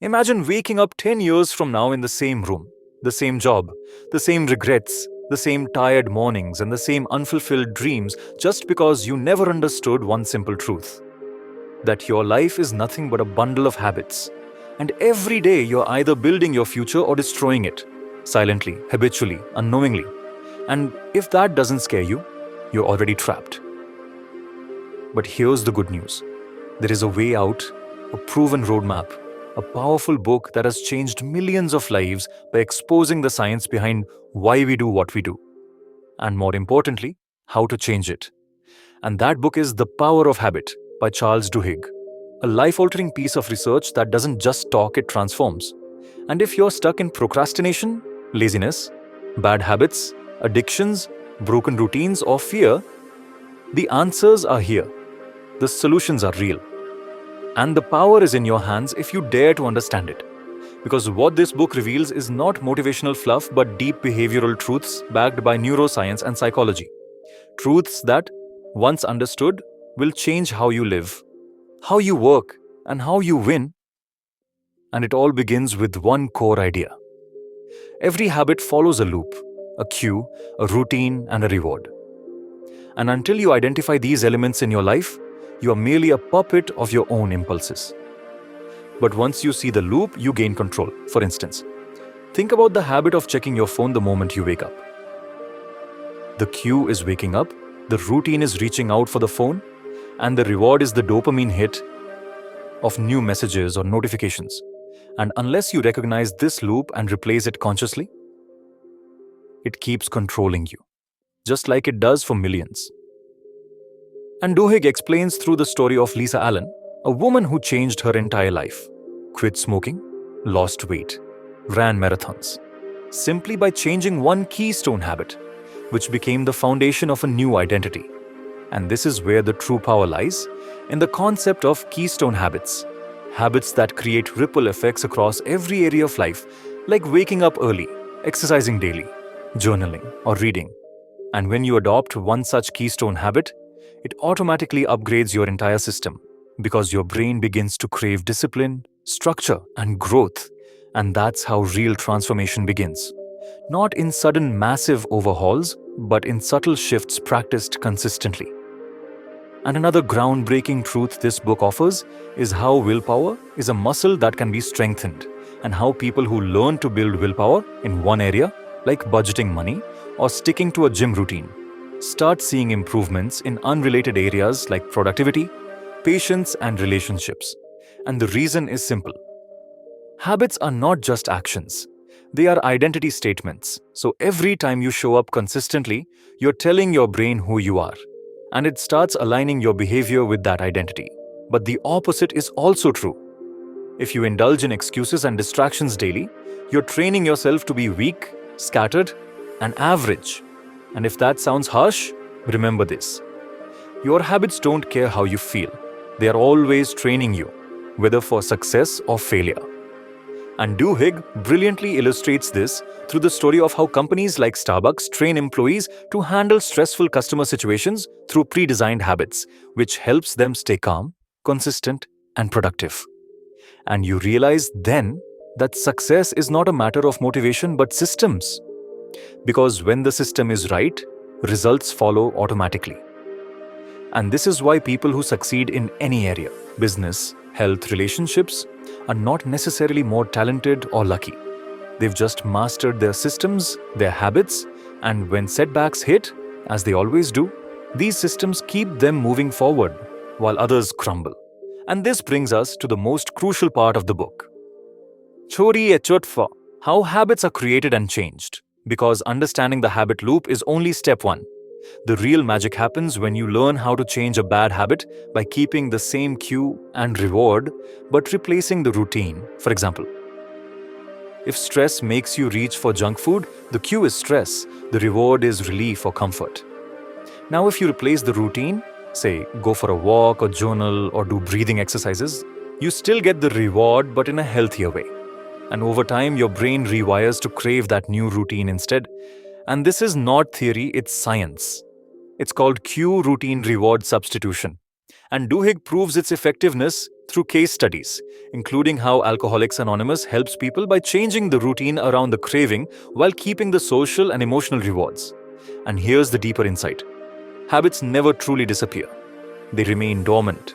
Imagine waking up 10 years from now in the same room, the same job, the same regrets, the same tired mornings, and the same unfulfilled dreams just because you never understood one simple truth that your life is nothing but a bundle of habits. And every day you're either building your future or destroying it, silently, habitually, unknowingly. And if that doesn't scare you, you're already trapped. But here's the good news: there is a way out, a proven roadmap, a powerful book that has changed millions of lives by exposing the science behind why we do what we do, and more importantly, how to change it. And that book is The Power of Habit by Charles Duhigg, a life altering piece of research that doesn't just talk, it transforms. And if you're stuck in procrastination, laziness, bad habits, addictions, broken routines, or fear, the answers are here. The solutions are real. And the power is in your hands if you dare to understand it. Because what this book reveals is not motivational fluff but deep behavioral truths backed by neuroscience and psychology. Truths that, once understood, will change how you live, how you work, and how you win. And it all begins with one core idea. Every habit follows a loop, a cue, a routine, and a reward. And until you identify these elements in your life, you are merely a puppet of your own impulses. But once you see the loop, you gain control. For instance, think about the habit of checking your phone the moment you wake up. The cue is waking up, the routine is reaching out for the phone, and the reward is the dopamine hit of new messages or notifications. And unless you recognize this loop and replace it consciously, it keeps controlling you, just like it does for millions. And Duhigg explains through the story of Lisa Allen, a woman who changed her entire life, quit smoking, lost weight, ran marathons, simply by changing one keystone habit, which became the foundation of a new identity. And this is where the true power lies, in the concept of keystone habits, habits that create ripple effects across every area of life, like waking up early, exercising daily, journaling, or reading. And when you adopt one such keystone habit, it automatically upgrades your entire system because your brain begins to crave discipline, structure, and growth. And that's how real transformation begins. Not in sudden massive overhauls, but in subtle shifts practiced consistently. And another groundbreaking truth this book offers is how willpower is a muscle that can be strengthened, and how people who learn to build willpower in one area, like budgeting money or sticking to a gym routine, start seeing improvements in unrelated areas like productivity, patience, and relationships. And the reason is simple. Habits are not just actions. They are identity statements. So every time you show up consistently, you're telling your brain who you are. And it starts aligning your behavior with that identity. But the opposite is also true. If you indulge in excuses and distractions daily, you're training yourself to be weak, scattered, and average. And if that sounds harsh, remember this. Your habits don't care how you feel. They are always training you, whether for success or failure. And Duhigg brilliantly illustrates this through the story of how companies like Starbucks train employees to handle stressful customer situations through pre-designed habits, which helps them stay calm, consistent, and productive. And you realize then that success is not a matter of motivation but systems. Because when the system is right, results follow automatically. And this is why people who succeed in any area, business, health, relationships, are not necessarily more talented or lucky. They've just mastered their systems, their habits, and when setbacks hit, as they always do, these systems keep them moving forward while others crumble. And this brings us to the most crucial part of the book. Chori Echotfa, how habits are created and changed. Because understanding the habit loop is only step one. The real magic happens when you learn how to change a bad habit by keeping the same cue and reward, but replacing the routine. For example, if stress makes you reach for junk food, the cue is stress, the reward is relief or comfort. Now, if you replace the routine, say go for a walk or journal or do breathing exercises, you still get the reward but in a healthier way. And over time, your brain rewires to crave that new routine instead. And this is not theory, it's science. It's called cue routine reward substitution. And Duhigg proves its effectiveness through case studies, including how Alcoholics Anonymous helps people by changing the routine around the craving while keeping the social and emotional rewards. And here's the deeper insight: habits never truly disappear, they remain dormant,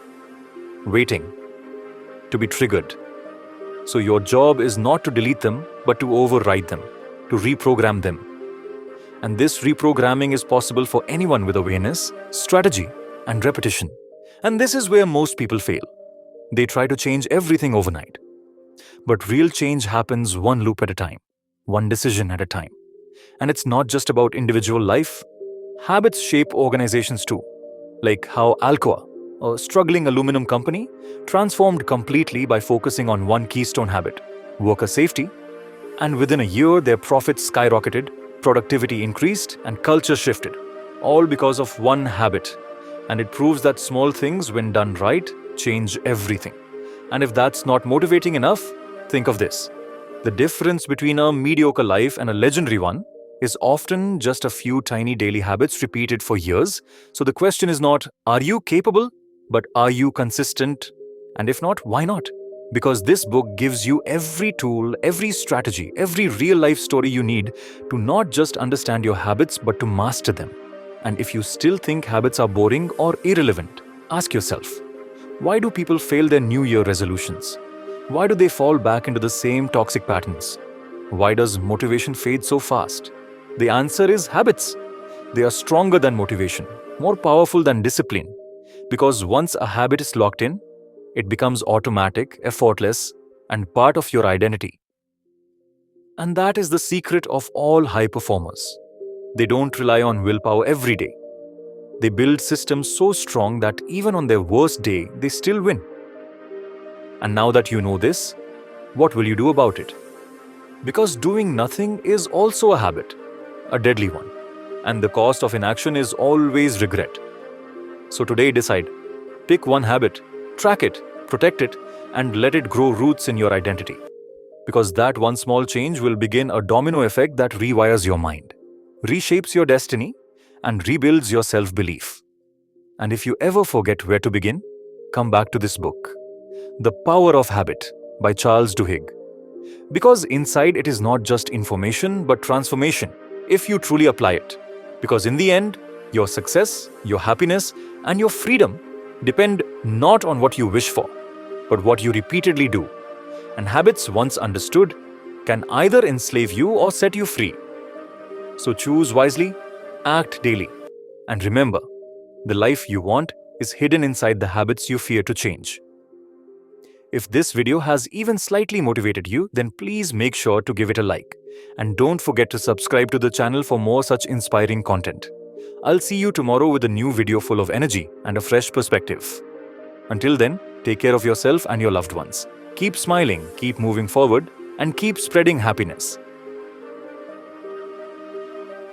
waiting to be triggered. So, your job is not to delete them, but to override them, to reprogram them. And this reprogramming is possible for anyone with awareness, strategy, and repetition. And this is where most people fail. They try to change everything overnight. But real change happens one loop at a time, one decision at a time. And it's not just about individual life. Habits shape organizations too, like how Alcoa, a struggling aluminum company, transformed completely by focusing on one keystone habit: worker safety. And within a year, their profits skyrocketed, productivity increased, and culture shifted, all because of one habit. And it proves that small things, when done right, change everything. And if that's not motivating enough, think of this. The difference between a mediocre life and a legendary one is often just a few tiny daily habits repeated for years. So the question is not, are you capable? But are you consistent? And if not, why not? Because this book gives you every tool, every strategy, every real life story you need to not just understand your habits, but to master them. And if you still think habits are boring or irrelevant, ask yourself, why do people fail their New Year resolutions? Why do they fall back into the same toxic patterns? Why does motivation fade so fast? The answer is habits. They are stronger than motivation, more powerful than discipline. Because once a habit is locked in, it becomes automatic, effortless, and part of your identity. And that is the secret of all high performers. They don't rely on willpower every day. They build systems so strong that even on their worst day, they still win. And now that you know this, what will you do about it? Because doing nothing is also a habit, a deadly one. And the cost of inaction is always regret. So today decide, pick one habit, track it, protect it, and let it grow roots in your identity. Because that one small change will begin a domino effect that rewires your mind, reshapes your destiny, and rebuilds your self-belief. And if you ever forget where to begin, come back to this book, The Power of Habit by Charles Duhigg. Because inside it is not just information but transformation if you truly apply it. Because in the end, your success, your happiness, and your freedom depend not on what you wish for, but what you repeatedly do. And habits, once understood, can either enslave you or set you free. So choose wisely, act daily, and remember, the life you want is hidden inside the habits you fear to change. If this video has even slightly motivated you, then please make sure to give it a like. And don't forget to subscribe to the channel for more such inspiring content. I'll see you tomorrow with a new video full of energy and a fresh perspective. Until then, take care of yourself and your loved ones. Keep smiling, keep moving forward, and keep spreading happiness.